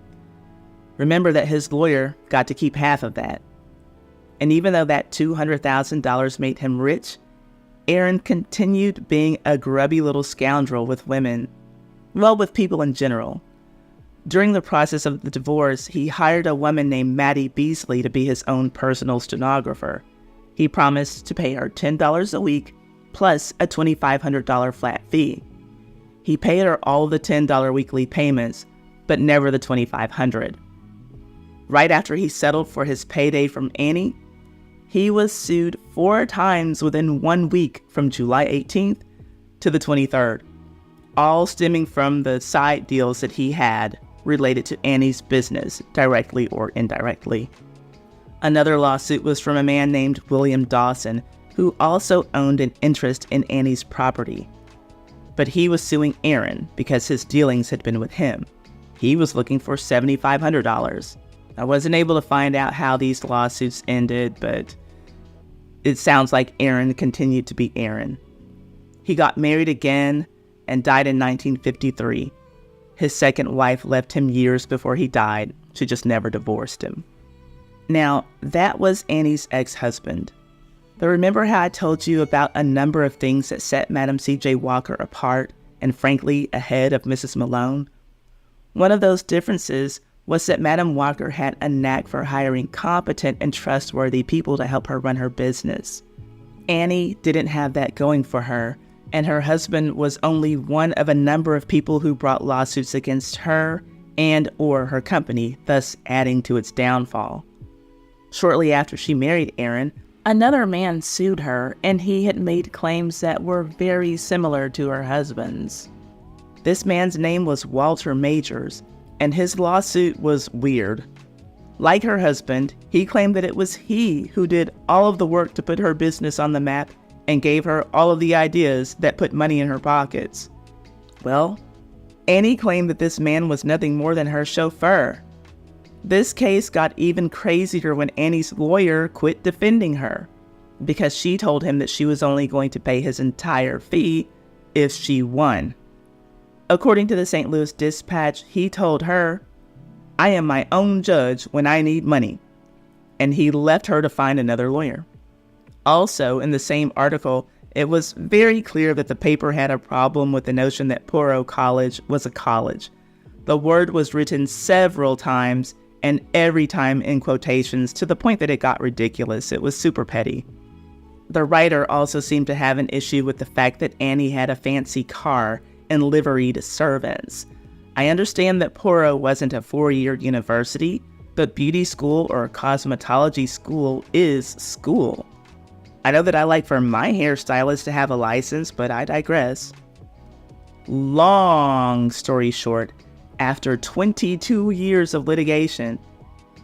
S5: Remember that his lawyer got to keep half of that. And even though that $200,000 made him rich, Aaron continued being a grubby little scoundrel with women, well, with people in general. During the process of the divorce, he hired a woman named Maddie Beasley to be his own personal stenographer. He promised to pay her $10 a week plus a $2,500 flat fee. He paid her all the $10 weekly payments, but never the $2,500. Right after he settled for his payday from Annie, he was sued 4 times within 1 week from July 18th to the 23rd, all stemming from the side deals that he had related to Annie's business, directly or indirectly. Another lawsuit was from a man named William Dawson, who also owned an interest in Annie's property. But he was suing Aaron because his dealings had been with him. He was looking for $7,500. I wasn't able to find out how these lawsuits ended, but it sounds like Aaron continued to be Aaron. He got married again and died in 1953. His second wife left him years before he died. She just never divorced him. Now, that was Annie's ex-husband. But remember how I told you about a number of things that set Madam C.J. Walker apart and frankly ahead of Mrs. Malone? One of those differences was that Madam Walker had a knack for hiring competent and trustworthy people to help her run her business. Annie didn't have that going for her, and her husband was only one of a number of people who brought lawsuits against her and or her company, thus adding to its downfall. Shortly after she married Aaron, another man sued her, and he had made claims that were very similar to her husband's. This man's name was Walter Majors, and his lawsuit was weird. Like her husband, he claimed that it was he who did all of the work to put her business on the map and gave her all of the ideas that put money in her pockets. Well, Annie claimed that this man was nothing more than her chauffeur. This case got even crazier when Annie's lawyer quit defending her because she told him that she was only going to pay his entire fee if she won. According to the St. Louis Dispatch, he told her, "I am my own judge when I need money," and he left her to find another lawyer. Also, in the same article, it was very clear that the paper had a problem with the notion that Burruss College was a college. The word was written several times, and every time in quotations, to the point that it got ridiculous. It was super petty. The writer also seemed to have an issue with the fact that Annie had a fancy car and liveried servants. I understand that Burruss wasn't a 4-year university, but beauty school or cosmetology school is school. I know that I like for my hairstylist to have a license, but I digress. Long story short, after 22 years of litigation,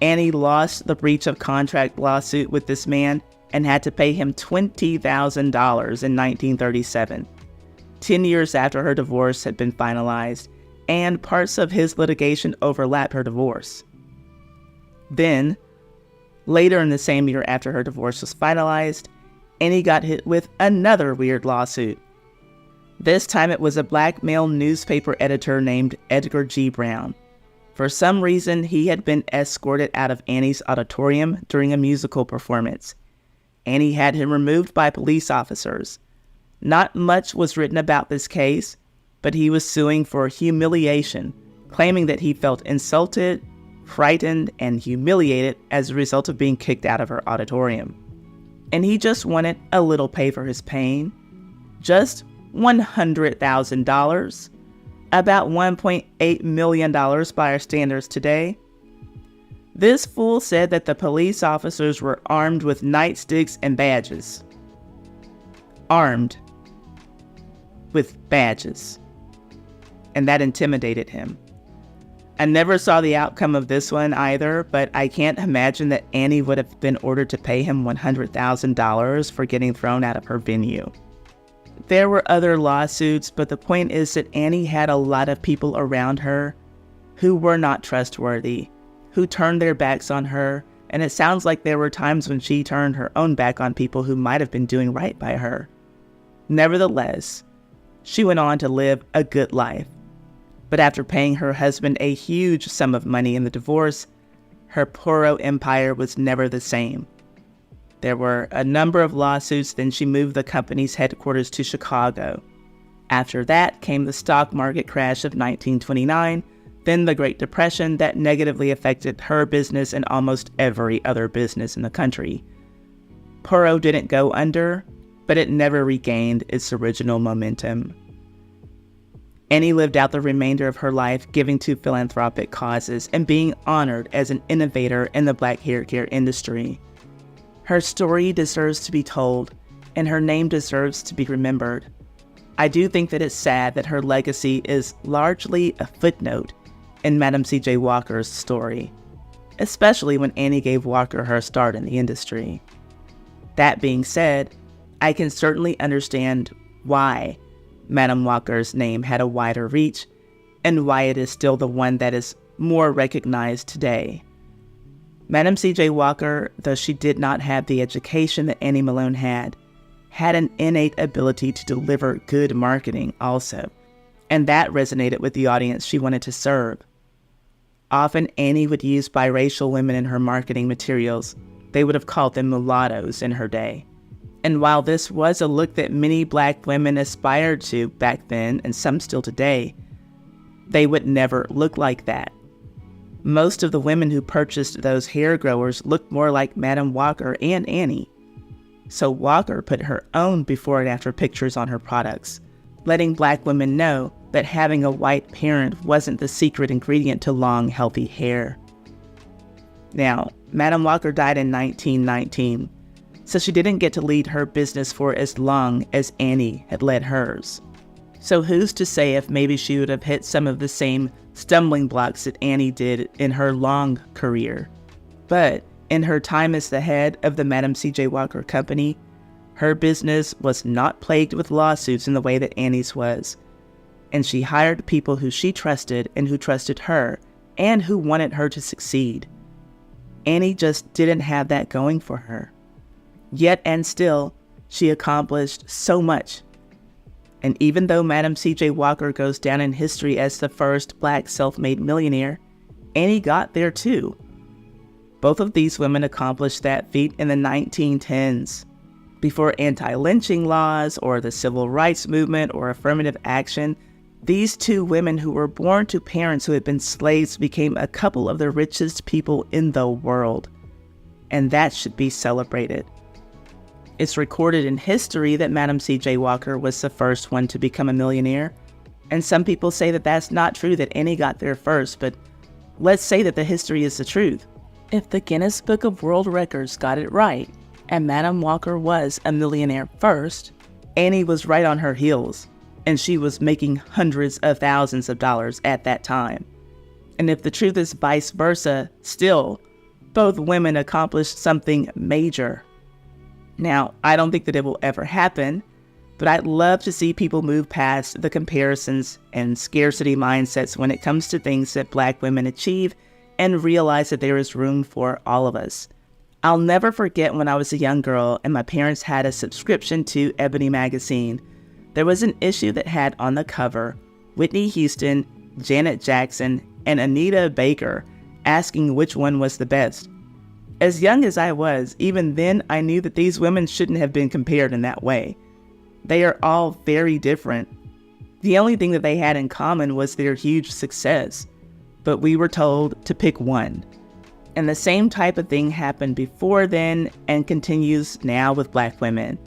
S5: Annie lost the breach of contract lawsuit with this man and had to pay him $20,000 in 1937, 10 years after her divorce had been finalized, and parts of his litigation overlapped her divorce. Then, later in the same year after her divorce was finalized, Annie got hit with another weird lawsuit. This time it was a black male newspaper editor named Edgar G. Brown. For some reason, he had been escorted out of Annie's auditorium during a musical performance. Annie had him removed by police officers. Not much was written about this case, but he was suing for humiliation, claiming that he felt insulted, frightened, and humiliated as a result of being kicked out of her auditorium. And he just wanted a little pay for his pain. Just $100,000, about $1.8 million by our standards today. This fool said that the police officers were armed with nightsticks and badges. Armed with badges. And that intimidated him. I never saw the outcome of this one either, but I can't imagine that Annie would have been ordered to pay him $100,000 for getting thrown out of her venue. There were other lawsuits, but the point is that Annie had a lot of people around her who were not trustworthy, who turned their backs on her, and it sounds like there were times when she turned her own back on people who might have been doing right by her. Nevertheless, she went on to live a good life. But after paying her husband a huge sum of money in the divorce, her Burruss empire was never the same. There were a number of lawsuits, then she moved the company's headquarters to Chicago. After that came the stock market crash of 1929, then the Great Depression that negatively affected her business and almost every other business in the country. Burruss didn't go under, but it never regained its original momentum. Annie lived out the remainder of her life giving to philanthropic causes and being honored as an innovator in the black hair care industry. Her story deserves to be told, and her name deserves to be remembered. I do think that it's sad that her legacy is largely a footnote in Madam C.J. Walker's story, especially when Annie gave Walker her start in the industry. That being said, I can certainly understand why Madam Walker's name had a wider reach and why it is still the one that is more recognized today. Madam C.J. Walker, though she did not have the education that Annie Malone had an innate ability to deliver good marketing also, and that resonated with the audience she wanted to serve. Often Annie would use biracial women in her marketing materials. They would have called them mulattoes in her day. And while this was a look that many black women aspired to back then, and some still today, they would never look like that. Most of the women who purchased those hair growers looked more like Madam Walker and Annie. So Walker put her own before and after pictures on her products, letting black women know that having a white parent wasn't the secret ingredient to long, healthy hair. Now, Madam Walker died in 1919, so she didn't get to lead her business for as long as Annie had led hers. So who's to say if maybe she would have hit some of the same stumbling blocks that Annie did in her long career. But in her time as the head of the Madam C.J. Walker Company, her business was not plagued with lawsuits in the way that Annie's was. and she hired people who she trusted and who trusted her and who wanted her to succeed. Annie just didn't have that going for her. Yet and still, she accomplished so much. And even though Madam C.J. Walker goes down in history as the first Black self-made millionaire, Annie got there too. Both of these women accomplished that feat in the 1910s. Before anti-lynching laws or the civil rights movement or affirmative action, these two women who were born to parents who had been slaves became a couple of the richest people in the world. And that should be celebrated. It's recorded in history that Madam C.J. Walker was the first one to become a millionaire. And some people say that that's not true, that Annie got there first, but let's say that the history is the truth. If the Guinness Book of World Records got it right, and Madam Walker was a millionaire first, Annie was right on her heels, and she was making hundreds of thousands of dollars at that time. And if the truth is vice versa, still, both women accomplished something major. Now, I don't think that it will ever happen, but I'd love to see people move past the comparisons and scarcity mindsets when it comes to things that Black women achieve and realize that there is room for all of us. I'll never forget when I was a young girl and my parents had a subscription to Ebony magazine. There was an issue that had on the cover Whitney Houston, Janet Jackson, and Anita Baker, asking which one was the best. As young as I was, even then I knew that these women shouldn't have been compared in that way. They are all very different. The only thing that they had in common was their huge success, but we were told to pick one. And the same type of thing happened before then and continues now with Black women.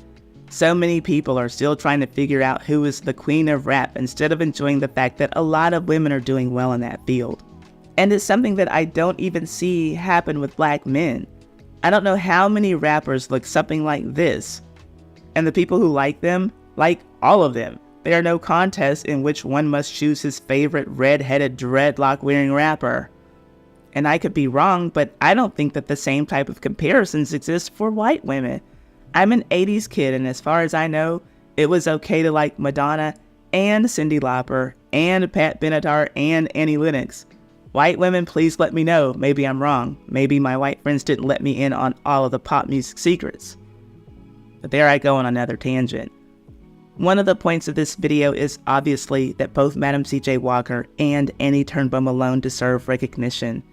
S5: So many people are still trying to figure out who is the queen of rap instead of enjoying the fact that a lot of women are doing well in that field. And it's something that I don't even see happen with Black men. I don't know how many rappers look something like this. And the people who like them, like all of them. There are no contests in which one must choose his favorite red-headed dreadlock-wearing rapper. And I could be wrong, but I don't think that the same type of comparisons exist for white women. I'm an 80s kid, and as far as I know, it was okay to like Madonna and Cyndi Lauper and Pat Benatar and Annie Lennox. White women, please let me know. Maybe I'm wrong. Maybe my white friends didn't let me in on all of the pop music secrets. But there I go on another tangent. One of the points of this video is obviously that both Madam C.J. Walker and Annie Turnbo Malone deserve recognition.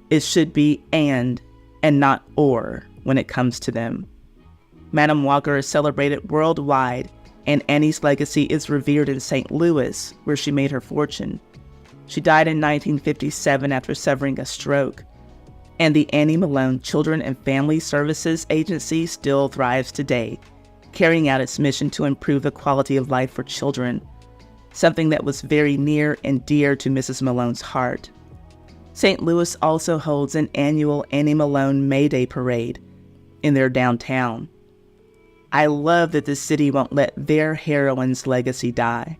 S5: It should be and not or when it comes to them. Madam Walker is celebrated worldwide, and Annie's legacy is revered in St. Louis, where she made her fortune. She died in 1957 after suffering a stroke, and the Annie Malone Children and Family Services Agency still thrives today, carrying out its mission to improve the quality of life for children, something that was very near and dear to Mrs. Malone's heart. St. Louis also holds an annual Annie Malone May Day parade in their downtown. I love that the city won't let their heroine's legacy die.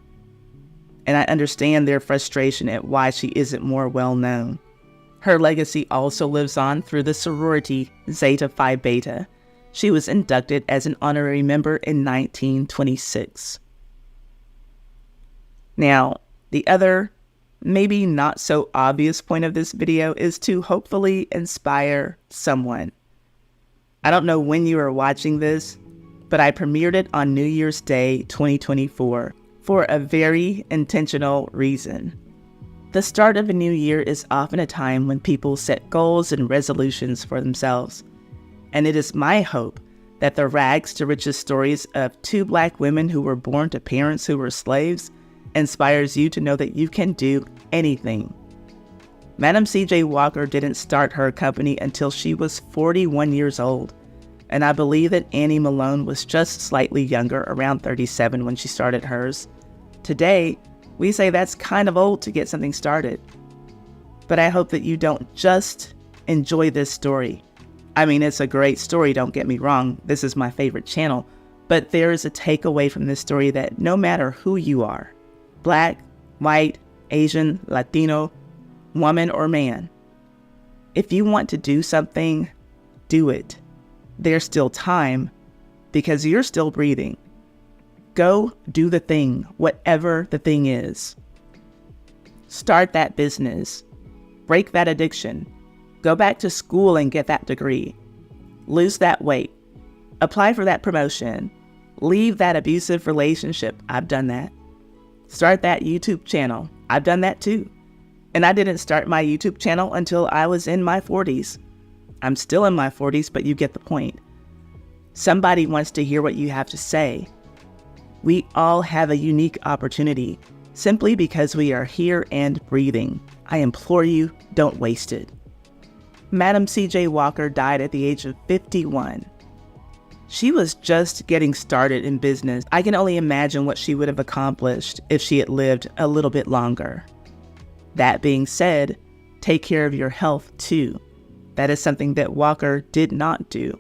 S5: And I understand their frustration at why she isn't more well known. Her legacy also lives on through the sorority Zeta Phi Beta. She was inducted as an honorary member in 1926. Now, the other, maybe not so obvious point of this video is to hopefully inspire someone. I don't know when you are watching this, but I premiered it on New Year's Day 2024 for a very intentional reason. The start of a new year is often a time when people set goals and resolutions for themselves. And it is my hope that the rags to riches stories of two Black women who were born to parents who were slaves inspires you to know that you can do anything. Madam C.J. Walker didn't start her company until she was 41 years old. And I believe that Annie Malone was just slightly younger, around 37 when she started hers. Today, we say that's kind of old to get something started. But I hope that you don't just enjoy this story. I mean, it's a great story, don't get me wrong. This is my favorite channel. But there is a takeaway from this story that no matter who you are, Black, white, Asian, Latino, woman, or man, if you want to do something, do it. There's still time because you're still breathing. Go do the thing, whatever the thing is. Start that business. Break that addiction. Go back to school and get that degree. Lose that weight. Apply for that promotion. Leave that abusive relationship. I've done that. Start that YouTube channel. I've done that too. And I didn't start my YouTube channel until I was in my 40s. I'm still in my 40s, but you get the point. Somebody wants to hear what you have to say. We all have a unique opportunity simply because we are here and breathing. I implore you, don't waste it. Madam C.J. Walker died at the age of 51. She was just getting started in business. I can only imagine what she would have accomplished if she had lived a little bit longer. That being said, take care of your health too. That is something that Walker did not do.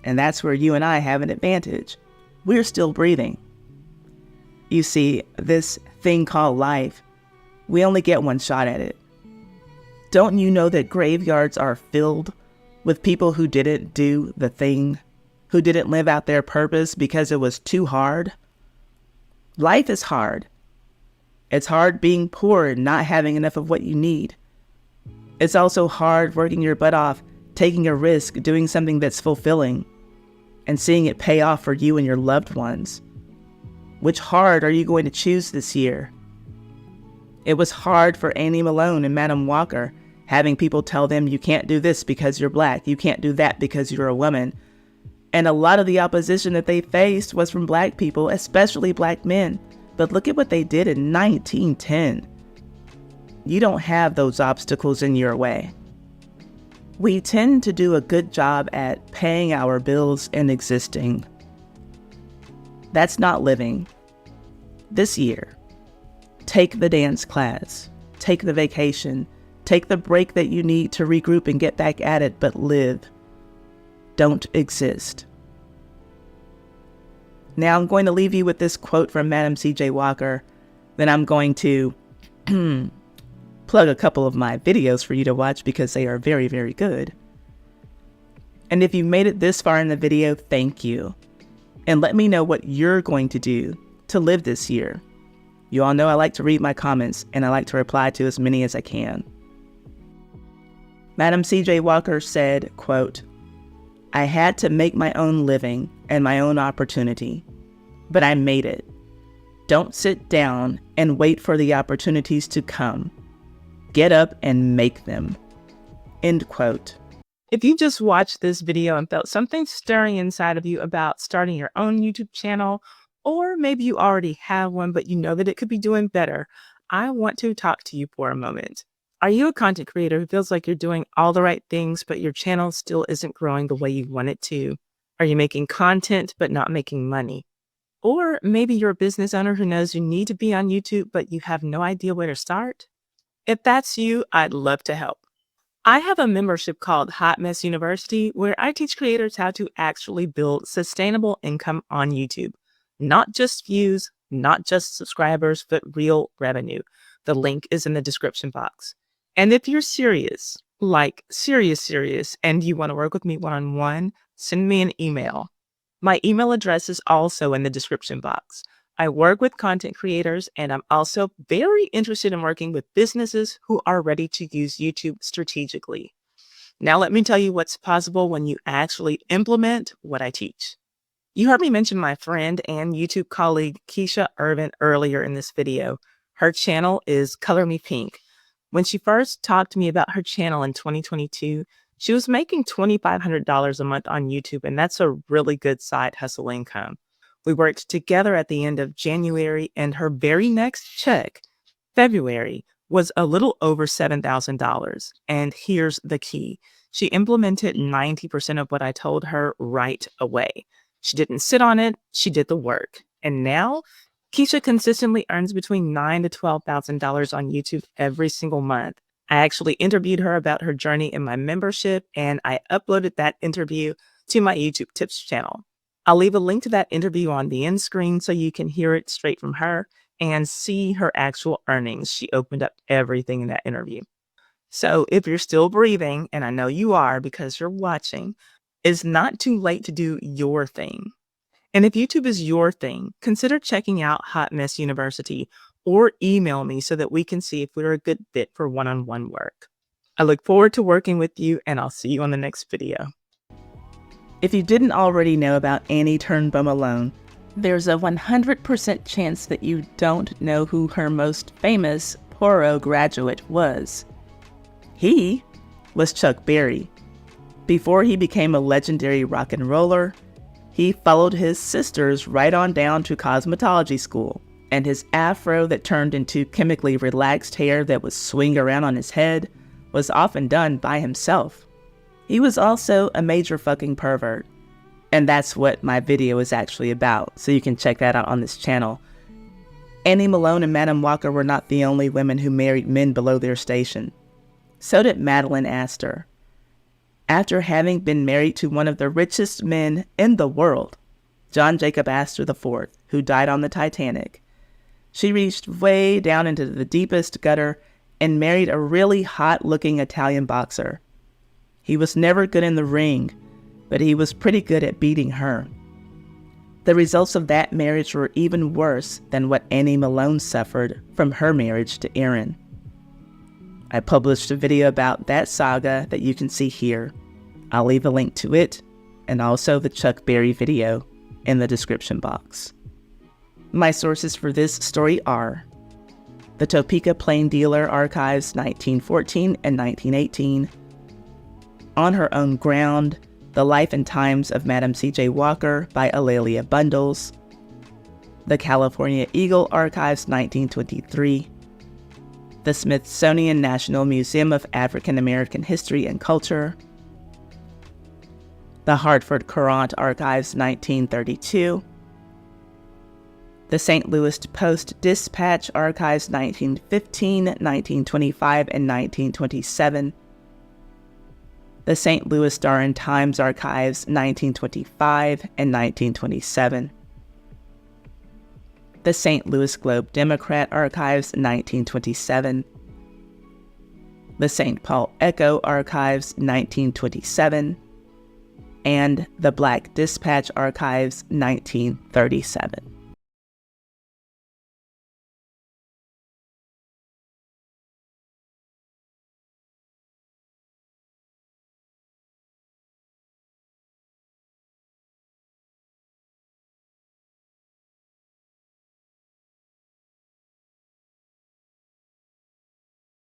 S5: And that's where you and I have an advantage. We're still breathing. You see, this thing called life, we only get one shot at it. Don't you know that graveyards are filled with people who didn't do the thing, who didn't live out their purpose because it was too hard? Life is hard. It's hard being poor and not having enough of what you need. It's also hard working your butt off, taking a risk, doing something that's fulfilling, and seeing it pay off for you and your loved ones. Which hard are you going to choose this year? It was hard for Annie Malone and Madam Walker, having people tell them you can't do this because you're black, you can't do that because you're a woman. And a lot of the opposition that they faced was from black people, especially black men. But look at what they did in 1910. You don't have those obstacles in your way. We tend to do a good job at paying our bills and existing. That's not living. This year, take the dance class, take the vacation, take the break that you need to regroup and get back at it, but live. Don't exist. Now I'm going to leave you with this quote from Madam C.J. Walker. Then I'm going to plug a couple of my videos for you to watch because they are very, very good. And if you made it this far in the video, thank you. And let me know what you're going to do to live this year. You all know I like to read my comments and I like to reply to as many as I can. Madam C.J. Walker said, quote, "I had to make my own living and my own opportunity, but I made it. Don't sit down and wait for the opportunities to come. Get up and make them." End quote. If you just watched this video and felt something stirring inside of you about starting your own YouTube channel, or maybe you already have one, but you know that it could be doing better, I want to talk to you for a moment. Are you a content creator who feels like you're doing all the right things, but your channel still isn't growing the way you want it to? Are you making content, but not making money? Or maybe you're a business owner who knows you need to be on YouTube, but you have no idea where to start? If that's you, I'd love to help. I have a membership called Hot Mess University where I teach creators how to actually build sustainable income on YouTube. Not just views, not just subscribers, but real revenue. The link is in the description box. And if you're serious, like serious, and you want to work with me one-on-one, send me an email. My email address is also in the description box. I work with content creators, and I'm also very interested in working with businesses who are ready to use YouTube strategically. Now let me tell you what's possible when you actually implement what I teach. You heard me mention my friend and YouTube colleague Keisha Irvin earlier in this video. Her channel is Color Me Pink. When she first talked to me about her channel in 2022, she was making $2,500 a month on YouTube, and that's a really good side hustle income. We worked together at the end of January, and her very next check, February, was a little over $7,000. And here's the key. She implemented 90% of what I told her right away. She didn't sit on it. She did the work. And now Keisha consistently earns between $9,000 to $12,000 on YouTube every single month. I actually interviewed her about her journey in my membership, and I uploaded that interview to my YouTube tips channel. I'll leave a link to that interview on the end screen so you can hear it straight from her and see her actual earnings. She opened up everything in that interview. So if you're still breathing, and I know you are because you're watching, it's not too late to do your thing.
S1: And if YouTube is your thing, consider checking out Hot Mess University or email me so that we can see if we're a good fit for one-on-one work. I look forward to working with you, and I'll see you on the next video.
S5: If you didn't already know about Annie Turnbo Malone, there's a 100% chance that you don't know who her most famous Poirot graduate was. He was Chuck Berry. Before he became a legendary rock and roller, he followed his sisters right on down to cosmetology school, and his afro that turned into chemically relaxed hair that would swing around on his head was often done by himself. He was also a major fucking pervert, and that's what my video is actually about, so you can check that out on this channel. Annie Malone and Madame Walker were not the only women who married men below their station. So did Madeline Astor. After having been married to one of the richest men in the world, John Jacob Astor IV, who died on the Titanic, she reached way down into the deepest gutter and married a really hot-looking Italian boxer. He was never good in the ring, but he was pretty good at beating her. The results of that marriage were even worse than what Annie Malone suffered from her marriage to Aaron. I published a video about that saga that you can see here. I'll leave a link to it, and also the Chuck Berry video, in the description box. My sources for this story are the Topeka Plain Dealer Archives 1914 and 1918, On Her Own Ground, The Life and Times of Madam C.J. Walker by Alelia Bundles, the California Eagle Archives 1923, the Smithsonian National Museum of African American History and Culture, the Hartford Courant Archives 1932, the St. Louis Post-Dispatch Archives 1915, 1925, and 1927, the St. Louis Star and Times Archives 1925 and 1927, the St. Louis Globe Democrat Archives 1927, the St. Paul Echo Archives 1927, and the Black Dispatch Archives 1937.